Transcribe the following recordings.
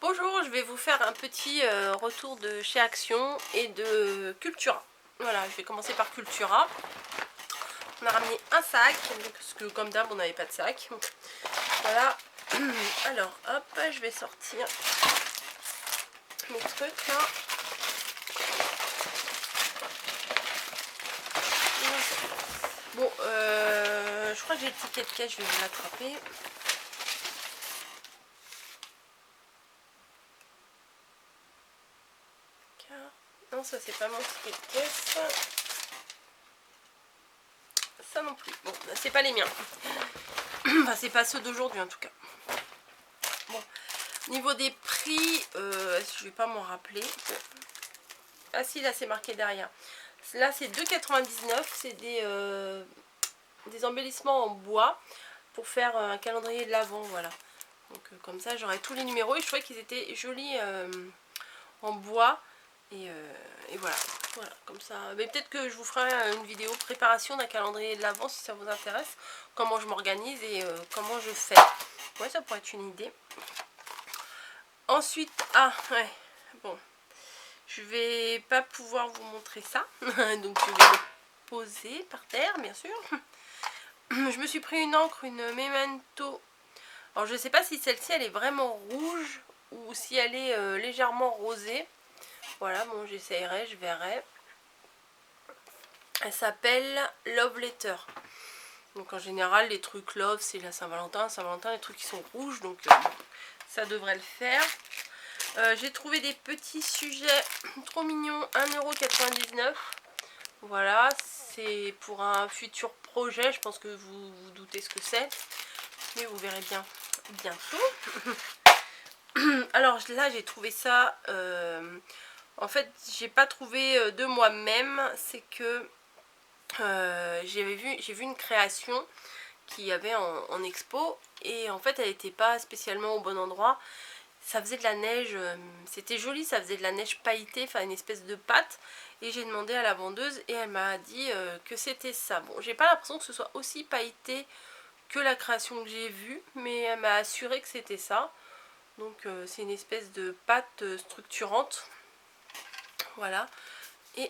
Bonjour, je vais vous faire un petit retour de chez Action et de Cultura. Voilà, je vais commencer par Cultura. On a ramené un sac, parce que comme d'hab on n'avait pas de sac. Voilà, alors hop, je vais sortir mes trucs là. Bon, je crois que j'ai le ticket de caisse, je vais vous l'attraper. Non, ça c'est pas mon ticket de caisse. Ça non plus. Bon, c'est pas les miens. Enfin, c'est pas ceux d'aujourd'hui en tout cas. Bon, niveau des prix, je vais pas m'en rappeler. Ah si, là c'est marqué derrière. Là c'est 2,99. C'est des embellissements en bois pour faire un calendrier de l'Avent, voilà. Donc comme ça j'aurai tous les numéros et je trouvais qu'ils étaient jolis en bois. Et voilà, comme ça. Mais peut-être que je vous ferai une vidéo préparation d'un calendrier de l'Avent si ça vous intéresse. Comment je m'organise et comment je fais. Ouais, ça pourrait être une idée. Ensuite, ouais, bon, je vais pas pouvoir vous montrer ça. Donc je vais le poser par terre, bien sûr. Je me suis pris une encre, une Memento. Alors je sais pas si celle-ci elle est vraiment rouge ou si elle est légèrement rosée. Voilà, bon, j'essayerai, je verrai. Elle s'appelle Love Letter. Donc en général, les trucs Love, c'est la Saint-Valentin. Saint-Valentin, les trucs qui sont rouges, donc ça devrait le faire. J'ai trouvé des petits sujets trop mignons, 1,99 €. Voilà, c'est pour un futur projet. Je pense que vous vous doutez ce que c'est. Mais vous verrez bien bientôt. Alors là, j'ai trouvé ça... en fait, j'ai pas trouvé de moi-même. C'est que j'ai vu une création qu'il y avait en expo. Et en fait, elle n'était pas spécialement au bon endroit. Ça faisait de la neige, c'était joli, ça faisait de la neige pailletée, enfin une espèce de pâte. Et j'ai demandé à la vendeuse et elle m'a dit que c'était ça. Bon, j'ai pas l'impression que ce soit aussi pailleté que la création que j'ai vue, mais elle m'a assuré que c'était ça. Donc c'est une espèce de pâte structurante. Voilà. Et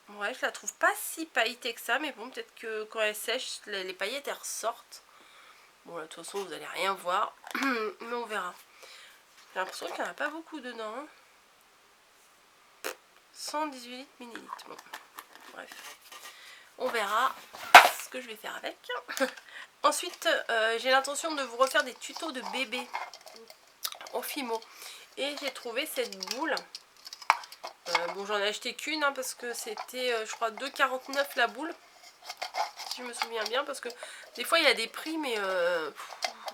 ouais, je la trouve pas si pailletée que ça, mais bon, peut-être que quand elle sèche, les paillettes elles ressortent. Bon, là, de toute façon, vous allez rien voir, mais on verra. J'ai l'impression qu'il n'y en a pas beaucoup dedans. 118 ml. Bon, bref. On verra ce que je vais faire avec. Ensuite, j'ai l'intention de vous refaire des tutos de bébé en Fimo. Et j'ai trouvé cette boule. Bon, j'en ai acheté qu'une parce que c'était, je crois, 2,49 € la boule. Si je me souviens bien, parce que des fois il y a des prix, mais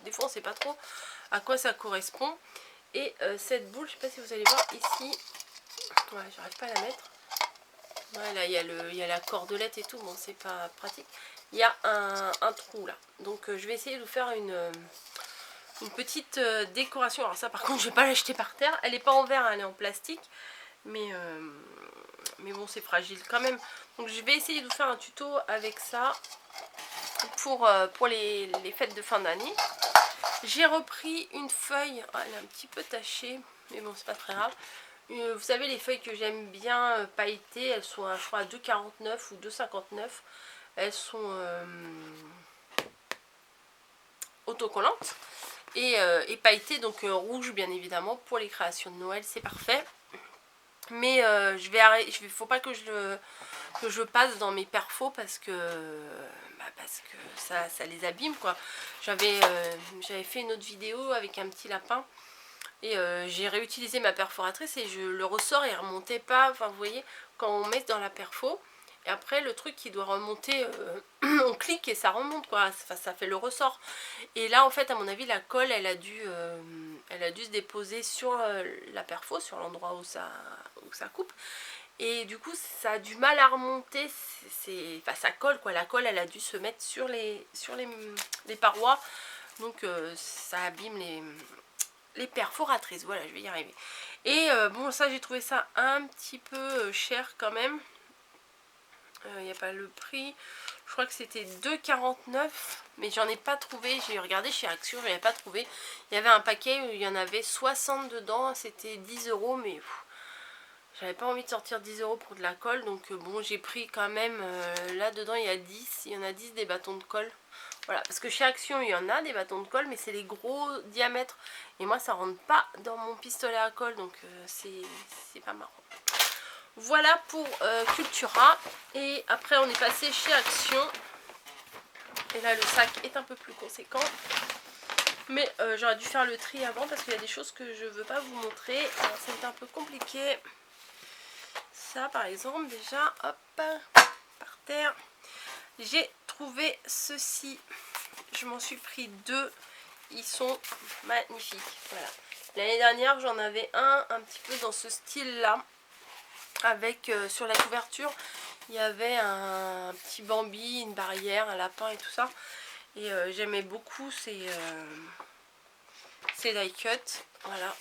des fois on sait pas trop à quoi ça correspond. Et cette boule, je sais pas si vous allez voir ici. Ouais, j'arrive pas à la mettre. Ouais, là il y a la cordelette et tout, bon c'est pas pratique. Il y a un trou là. Donc je vais essayer de vous faire une petite décoration. Alors ça par contre je vais pas l'acheter par terre. Elle est pas en verre, elle est en plastique. Mais bon, c'est fragile quand même. Donc je vais essayer de vous faire un tuto avec ça pour les fêtes de fin d'année. J'ai repris une feuille. Oh, elle est un petit peu tachée, mais bon, c'est pas très grave. Vous savez, les feuilles que j'aime bien pailletées, elles sont je crois à 2,49 ou 2,59. Elles sont autocollantes et pailletées, donc rouge bien évidemment pour les créations de Noël, c'est parfait. Mais je vais arrêter, faut pas que je passe dans mes perfos parce que ça les abîme quoi. J'avais fait une autre vidéo avec un petit lapin et j'ai réutilisé ma perforatrice et le ressort il remontait pas. Enfin vous voyez, quand on met dans la perfo et après le truc qui doit remonter, on clique et ça remonte quoi. Enfin, ça fait le ressort. Et là en fait à mon avis la colle elle a dû se déposer sur la perfo, sur l'endroit où ça coupe. Et du coup ça a du mal à remonter, enfin ça colle quoi, la colle elle a dû se mettre sur les parois. Donc ça abîme les perforatrices, voilà je vais y arriver. Et bon ça j'ai trouvé ça un petit peu cher quand même. Il n'y a pas le prix. Je crois que c'était 2,49 mais j'en ai pas trouvé. J'ai regardé chez Action, je n'avais pas trouvé. Il y avait un paquet où il y en avait 60 dedans, c'était 10 € mais j'avais pas envie de sortir 10 € pour de la colle. Donc bon, j'ai pris quand même, là dedans il y a 10, il y en a 10 des bâtons de colle. Voilà, parce que chez Action il y en a des bâtons de colle mais c'est les gros diamètres. Et moi ça rentre pas dans mon pistolet à colle, donc c'est pas marrant. Voilà pour Cultura. Et après on est passé chez Action. Et là le sac est un peu plus conséquent. Mais j'aurais dû faire le tri avant parce qu'il y a des choses que je veux pas vous montrer. Alors c'est un peu compliqué. Ça par exemple déjà, hop, par terre. J'ai trouvé ceci. Je m'en suis pris 2. Ils sont magnifiques. Voilà. L'année dernière j'en avais un petit peu dans ce style là. Avec sur la couverture il y avait un petit Bambi, une barrière, un lapin et tout ça. Et j'aimais beaucoup ces die cut. Voilà.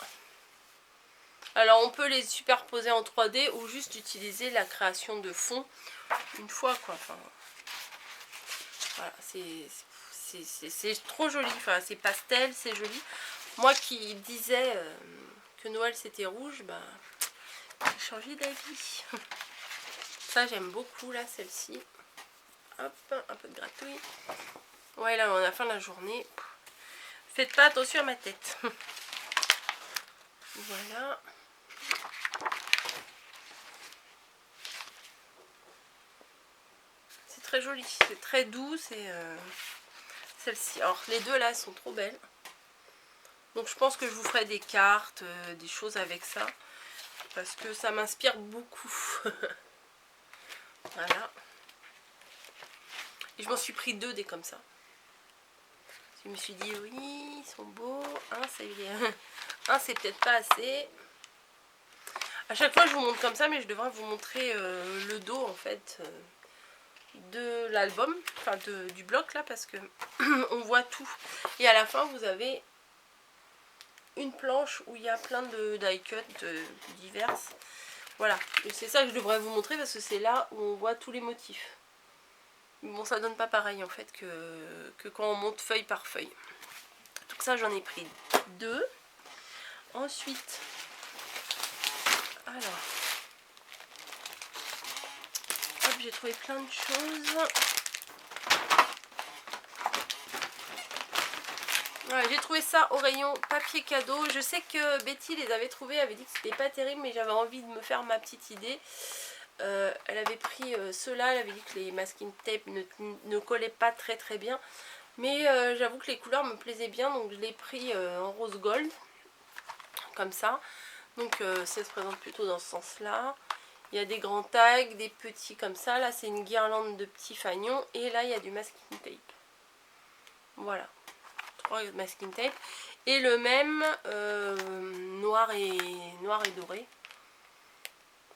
Alors on peut les superposer en 3D ou juste utiliser la création de fond une fois quoi. Enfin, voilà, c'est trop joli. Enfin, c'est pastel, c'est joli. Moi qui disais que Noël c'était rouge, bah j'ai changé d'avis. Ça j'aime beaucoup là, celle-ci. Hop, un peu de gratouille. Ouais, là on a fin de la journée. Faites pas attention à ma tête. Voilà. C'est très joli, c'est très doux. C'est celle-ci. Alors les deux là sont trop belles. Donc je pense que je vous ferai des cartes, des choses avec ça. Parce que ça m'inspire beaucoup. Voilà. Et je m'en suis pris 2 des comme ça. Je me suis dit oui, ils sont beaux. Un c'est peut-être pas assez. À chaque fois je vous montre comme ça, mais je devrais vous montrer le dos en fait de l'album, enfin du bloc là, parce que on voit tout. Et à la fin vous avez une planche où il y a plein de die cut diverses. Voilà, c'est ça que je devrais vous montrer parce que c'est là où on voit tous les motifs. Bon, ça donne pas pareil en fait que quand on monte feuille par feuille. Donc ça j'en ai pris 2. Ensuite, alors, hop, j'ai trouvé plein de choses. Voilà, j'ai trouvé ça au rayon papier cadeau. Je sais que Betty les avait trouvés, elle avait dit que c'était pas terrible, mais j'avais envie de me faire ma petite idée. Elle avait pris ceux-là, elle avait dit que les masking tape ne collaient pas très bien. Mais j'avoue que les couleurs me plaisaient bien, donc je l'ai pris en rose gold, comme ça. Donc ça se présente plutôt dans ce sens-là. Il y a des grands tags, des petits comme ça. Là c'est une guirlande de petits fagnons. Et là il y a du masking tape. Voilà. 3 masking tape. Et le même noir et doré.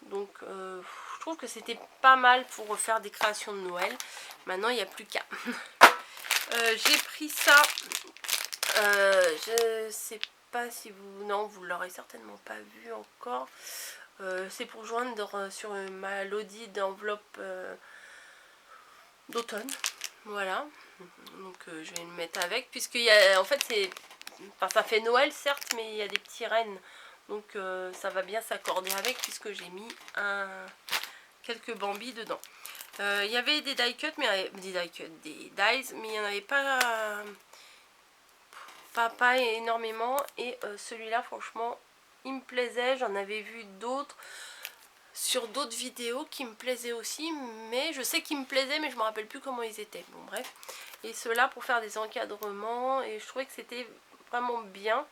Donc je trouve que c'était pas mal pour faire des créations de Noël. Maintenant il n'y a plus qu'à. J'ai pris ça. Je sais pas si vous... Non, vous l'aurez certainement pas vu encore. C'est pour joindre sur ma lodi d'enveloppe d'automne. Voilà. Donc je vais le mettre avec. Puisqu'il y a... En fait, c'est... Enfin, ça fait Noël, certes, mais il y a des petits rennes. Donc ça va bien s'accorder avec, puisque j'ai mis quelques bambis dedans. Il y avait des die cut, mais des dies, mais il n'y en avait pas énormément. Et celui-là, franchement, il me plaisait. J'en avais vu d'autres sur d'autres vidéos qui me plaisaient aussi, mais je sais qu'ils me plaisaient, mais je me rappelle plus comment ils étaient. Bon, bref. Et ceux-là pour faire des encadrements, et je trouvais que c'était vraiment bien.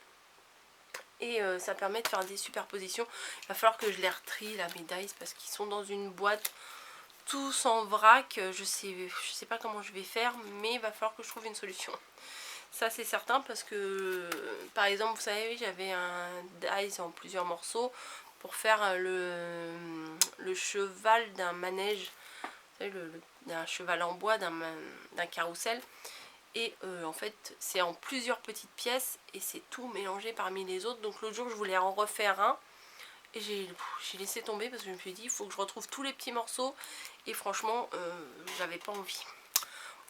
Et ça permet de faire des superpositions. Il va falloir que je les retrie là, mes dies, parce qu'ils sont dans une boîte tous en vrac. Je sais pas comment je vais faire, mais il va falloir que je trouve une solution. Ça c'est certain, parce que par exemple vous savez, j'avais un dies en plusieurs morceaux pour faire le cheval d'un manège, vous savez, d'un cheval en bois, d'un carrousel. Et en fait c'est en plusieurs petites pièces et c'est tout mélangé parmi les autres. Donc l'autre jour je voulais en refaire un et j'ai laissé tomber parce que je me suis dit il faut que je retrouve tous les petits morceaux. Et franchement j'avais pas envie.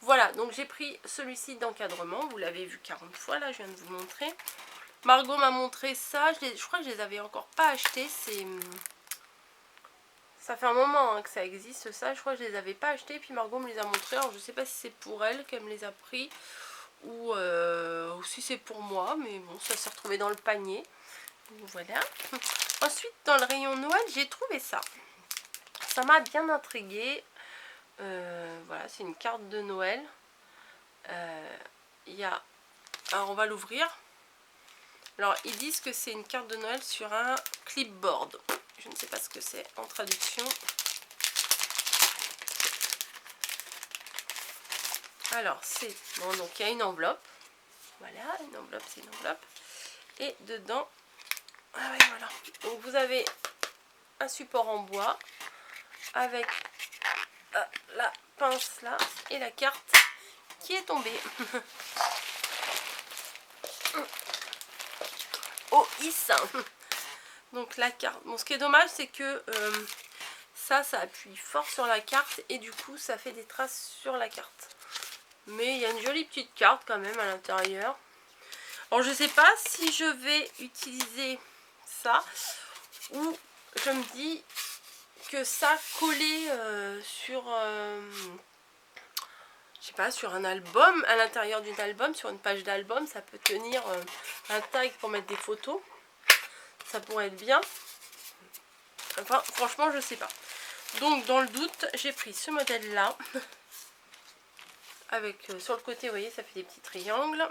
Voilà, donc j'ai pris celui-ci d'encadrement. Vous l'avez vu 40 fois, là, je viens de vous montrer. Margot m'a montré ça. Je crois que je les avais encore pas achetés. Ça fait un moment hein, que ça existe, ça. Je crois que je les avais pas achetés. Puis Margot me les a montrés. Alors, je sais pas si c'est pour elle qu'elle me les a pris. Ou si c'est pour moi. Mais bon, ça s'est retrouvé dans le panier. Donc, voilà. Ensuite, dans le rayon Noël, j'ai trouvé ça. Ça m'a bien intriguée. Voilà, c'est une carte de Noël. Il y a... Alors, on va l'ouvrir. Alors, ils disent que c'est une carte de Noël sur un clipboard. Je ne sais pas ce que c'est en traduction. Alors, c'est... Bon, donc, il y a une enveloppe. Voilà, une enveloppe, c'est une enveloppe. Et dedans... Ah oui, voilà. Donc, vous avez un support en bois avec la pince là et la carte qui est tombée. Oh, is. Donc la carte. Bon, ce qui est dommage, c'est que ça appuie fort sur la carte et du coup, ça fait des traces sur la carte. Mais il y a une jolie petite carte quand même à l'intérieur. Alors, je sais pas si je vais utiliser ça ou je me dis que ça collé sur... je sais pas, sur un album, à l'intérieur d'un album, sur une page d'album, ça peut tenir un tag pour mettre des photos. Ça pourrait être bien. Enfin, franchement, je sais pas. Donc, dans le doute, j'ai pris ce modèle-là. Avec, sur le côté, vous voyez, ça fait des petits triangles.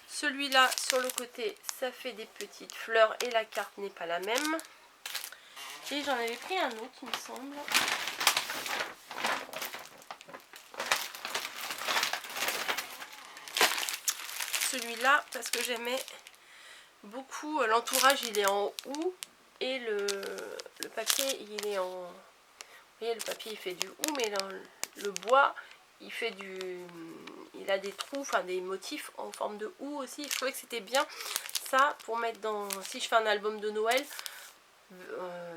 Celui-là, sur le côté, ça fait des petites fleurs et la carte n'est pas la même. Et j'en avais pris un autre, il me semble. Celui-là, parce que j'aimais beaucoup l'entourage, il est en houx et le papier il est en... Vous voyez, le papier il fait du houx, mais le bois il fait du... Il a des trous, enfin des motifs en forme de houx aussi. Je trouvais que c'était bien ça pour mettre dans... Si je fais un album de Noël,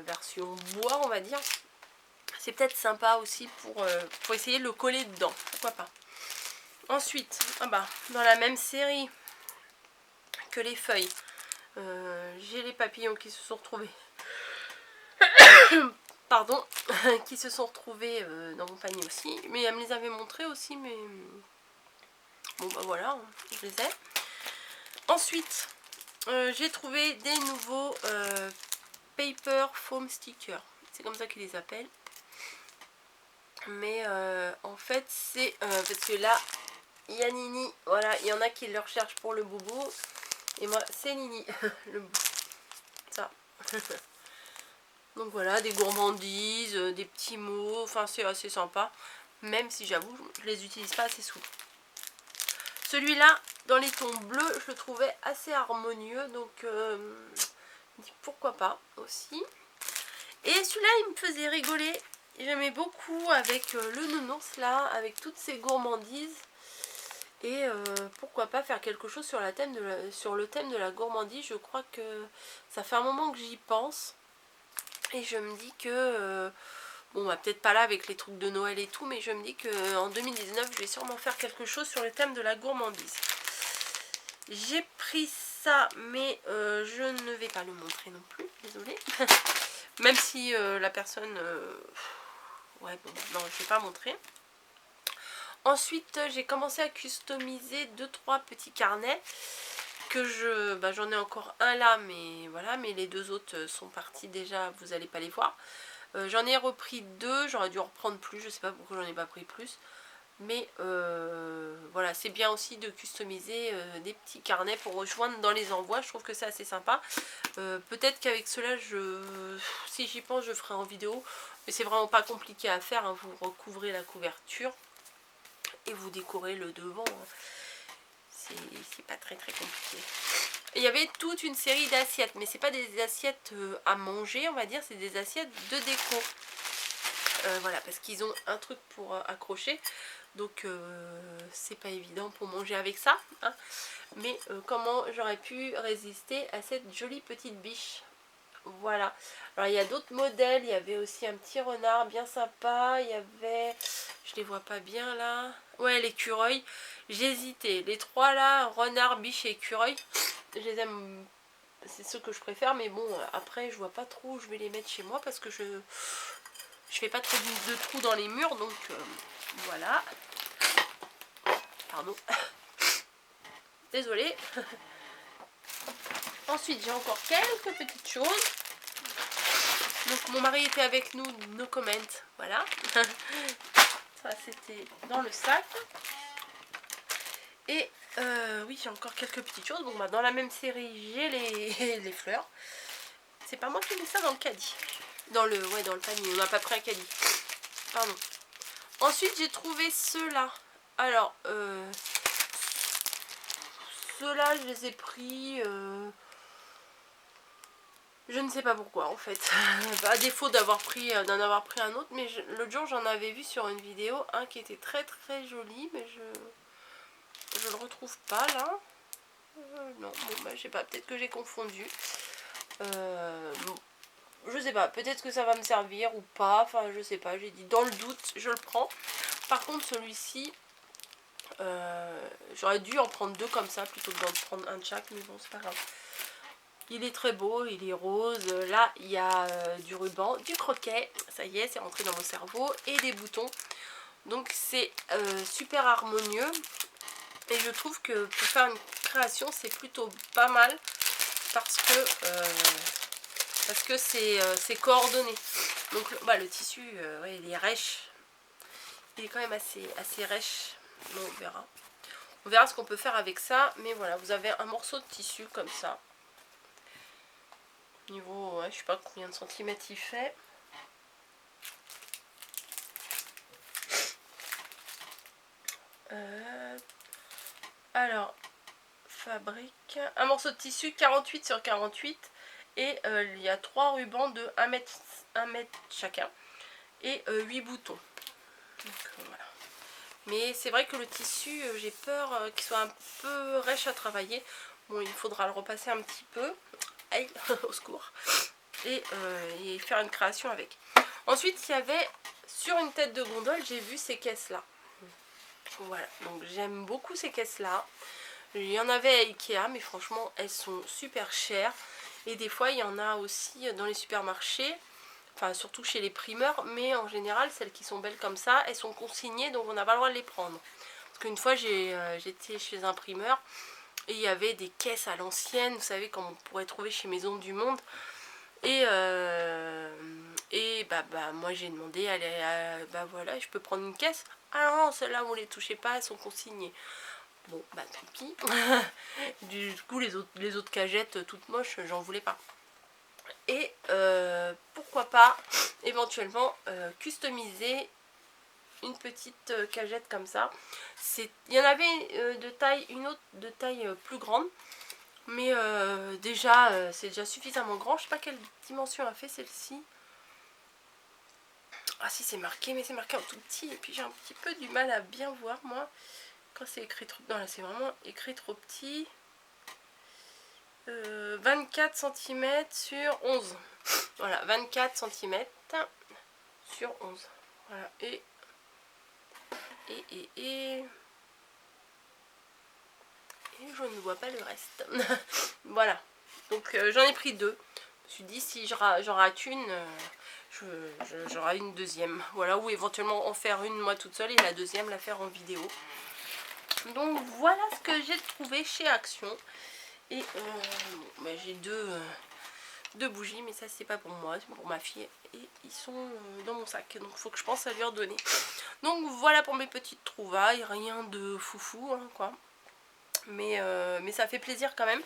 version bois on va dire, c'est peut-être sympa aussi pour essayer de le coller dedans, pourquoi pas. Ensuite, ah bah, dans la même série que les feuilles, j'ai les papillons qui se sont retrouvés pardon, qui se sont retrouvés dans mon panier aussi, mais elle me les avait montrés aussi, mais bon bah voilà, je les ai. Ensuite, j'ai trouvé des nouveaux paper foam stickers, c'est comme ça qu'ils les appellent, mais en fait c'est parce que là il y a Nini, voilà, il y en a qui le recherchent pour le boubou, et moi c'est Nini, le boubou, ça. Donc voilà, des gourmandises, des petits mots, enfin c'est assez sympa, même si j'avoue, je les utilise pas assez souvent. Celui-là, dans les tons bleus, je le trouvais assez harmonieux, donc pourquoi pas aussi. Et celui-là, il me faisait rigoler, j'aimais beaucoup avec le nounours là, avec toutes ces gourmandises. Et pourquoi pas faire quelque chose sur le thème de la gourmandise. Je crois que ça fait un moment que j'y pense. Et je me dis que, bon bah peut-être pas là avec les trucs de Noël et tout, mais je me dis qu'en 2019 je vais sûrement faire quelque chose sur le thème de la gourmandise. J'ai pris ça, mais je ne vais pas le montrer non plus, désolée. Même si la personne... ouais, bon, non, je vais pas montrer. Ensuite, j'ai commencé à customiser 2-3 petits carnets que j'en ai encore un là, mais voilà, mais les deux autres sont partis déjà, vous n'allez pas les voir. J'en ai repris 2, j'aurais dû en reprendre plus, je sais pas pourquoi j'en ai pas pris plus. Mais voilà, c'est bien aussi de customiser des petits carnets pour rejoindre dans les envois, je trouve que c'est assez sympa. Peut-être qu'avec cela, si j'y pense, je ferai en vidéo, mais c'est vraiment pas compliqué à faire, hein. Vous recouvrez la couverture et vous décorez le devant, hein. C'est pas très compliqué. Il y avait toute une série d'assiettes, mais c'est pas des assiettes à manger, on va dire, c'est des assiettes de déco. Voilà, parce qu'ils ont un truc pour accrocher, donc c'est pas évident pour manger avec ça, hein. Mais comment j'aurais pu résister à cette jolie petite biche. Voilà. Alors il y a d'autres modèles, il y avait aussi un petit renard bien sympa, il y avait, je les vois pas bien là, Ouais, l'écureuil. J'ai hésité. Les 3 là, renard, biche et écureuil, je les aime. C'est ceux que je préfère. Mais bon, après, je vois pas trop où je vais les mettre chez moi parce que je fais pas trop de trous dans les murs. Donc voilà. Pardon. Désolée. Ensuite, j'ai encore quelques petites choses. Donc mon mari était avec nous, no comment. Voilà. Ça, c'était dans le sac. Et oui, j'ai encore quelques petites choses. Bon, bah, dans la même série, j'ai les fleurs. C'est pas moi qui mets ça dans le caddie. Dans le panier. On n'a pas pris un caddie. Pardon. Ensuite, j'ai trouvé ceux-là. Alors, ceux-là, je les ai pris... je ne sais pas pourquoi, en fait. À défaut d'en avoir pris un autre. Mais l'autre jour, j'en avais vu sur une vidéo un qui était très très joli. Mais je le retrouve pas, là. Non, bon, bah, je sais pas. Peut-être que j'ai confondu. Je sais pas, peut-être que ça va me servir ou pas, enfin je sais pas, j'ai dit dans le doute je le prends. Par contre celui-ci, j'aurais dû en prendre 2 comme ça plutôt que d'en prendre un de chaque, mais bon c'est pas grave. Il est très beau, il est rose, là il y a du ruban, du croquet, ça y est c'est rentré dans mon cerveau, et des boutons. Donc c'est super harmonieux et je trouve que pour faire une création c'est plutôt pas mal parce que c'est coordonné. Donc bah, le tissu, ouais, il est rêche. Il est quand même assez rêche. Bon, on verra. On verra ce qu'on peut faire avec ça. Mais voilà, vous avez un morceau de tissu comme ça. Niveau, ouais, je sais pas combien de centimètres il fait. Alors, fabrique. Un morceau de tissu 48 sur 48. Et il y a 3 rubans de 1 mètre chacun. Et 8 boutons. Donc voilà. Mais c'est vrai que le tissu, j'ai peur qu'il soit un peu rêche à travailler. Bon, il faudra le repasser un petit peu. Aïe, au secours. Et faire une création avec. Ensuite, il y avait sur une tête de gondole, j'ai vu ces caisses-là. Voilà, donc j'aime beaucoup ces caisses-là. Il y en avait à Ikea, mais franchement, elles sont super chères. Et des fois, il y en a aussi dans les supermarchés. Enfin, surtout chez les primeurs, mais en général, celles qui sont belles comme ça, elles sont consignées, donc on n'a pas le droit de les prendre. Parce qu'une fois, j'étais chez un primeur, et il y avait des caisses à l'ancienne, vous savez, comme on pourrait trouver chez Maison du Monde. Et moi, j'ai demandé, bah voilà, je peux prendre une caisse? Ah non, celles-là, vous les touchez pas, elles sont consignées. Bon, bah tant pis. Du coup, les autres cagettes toutes moches, j'en voulais pas. Et pourquoi pas éventuellement customiser une petite cagette comme ça. Il y en avait de taille, une autre de taille plus grande, mais déjà c'est déjà suffisamment grand. Je sais pas quelle dimension a fait celle-ci. Ah si, c'est marqué, mais c'est marqué en tout petit, et puis j'ai un petit peu du mal à bien voir moi quand c'est écrit trop. Non, là c'est vraiment écrit trop petit. 24 cm sur 11. Voilà, 24 cm sur 11. Voilà, et je ne vois pas le reste. Voilà, donc j'en ai pris 2. Je me suis dit, si j'en rate une, j'aurai une deuxième. Voilà, ou éventuellement en faire une moi toute seule et la deuxième la faire en vidéo. Donc voilà ce que j'ai trouvé chez Action. Et bah, j'ai deux bougies, mais ça c'est pas pour moi, c'est pour ma fille. Et ils sont dans mon sac, donc il faut que je pense à lui redonner. Donc voilà pour mes petites trouvailles, rien de foufou hein, quoi. Mais ça fait plaisir quand même.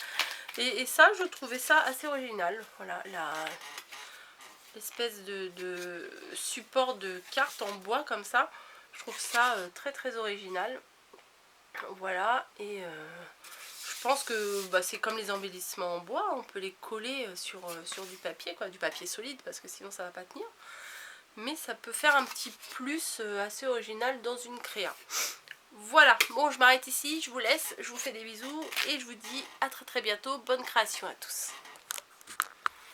Et ça, je trouvais ça assez original. Voilà, l'espèce de support de carte en bois comme ça. Je trouve ça très très original. Voilà, et je pense que bah, c'est comme les embellissements en bois, on peut les coller sur du papier, quoi, du papier solide, parce que sinon ça va pas tenir. Mais ça peut faire un petit plus assez original dans une créa. Voilà, bon je m'arrête ici, je vous laisse, je vous fais des bisous et je vous dis à très très bientôt, bonne création à tous.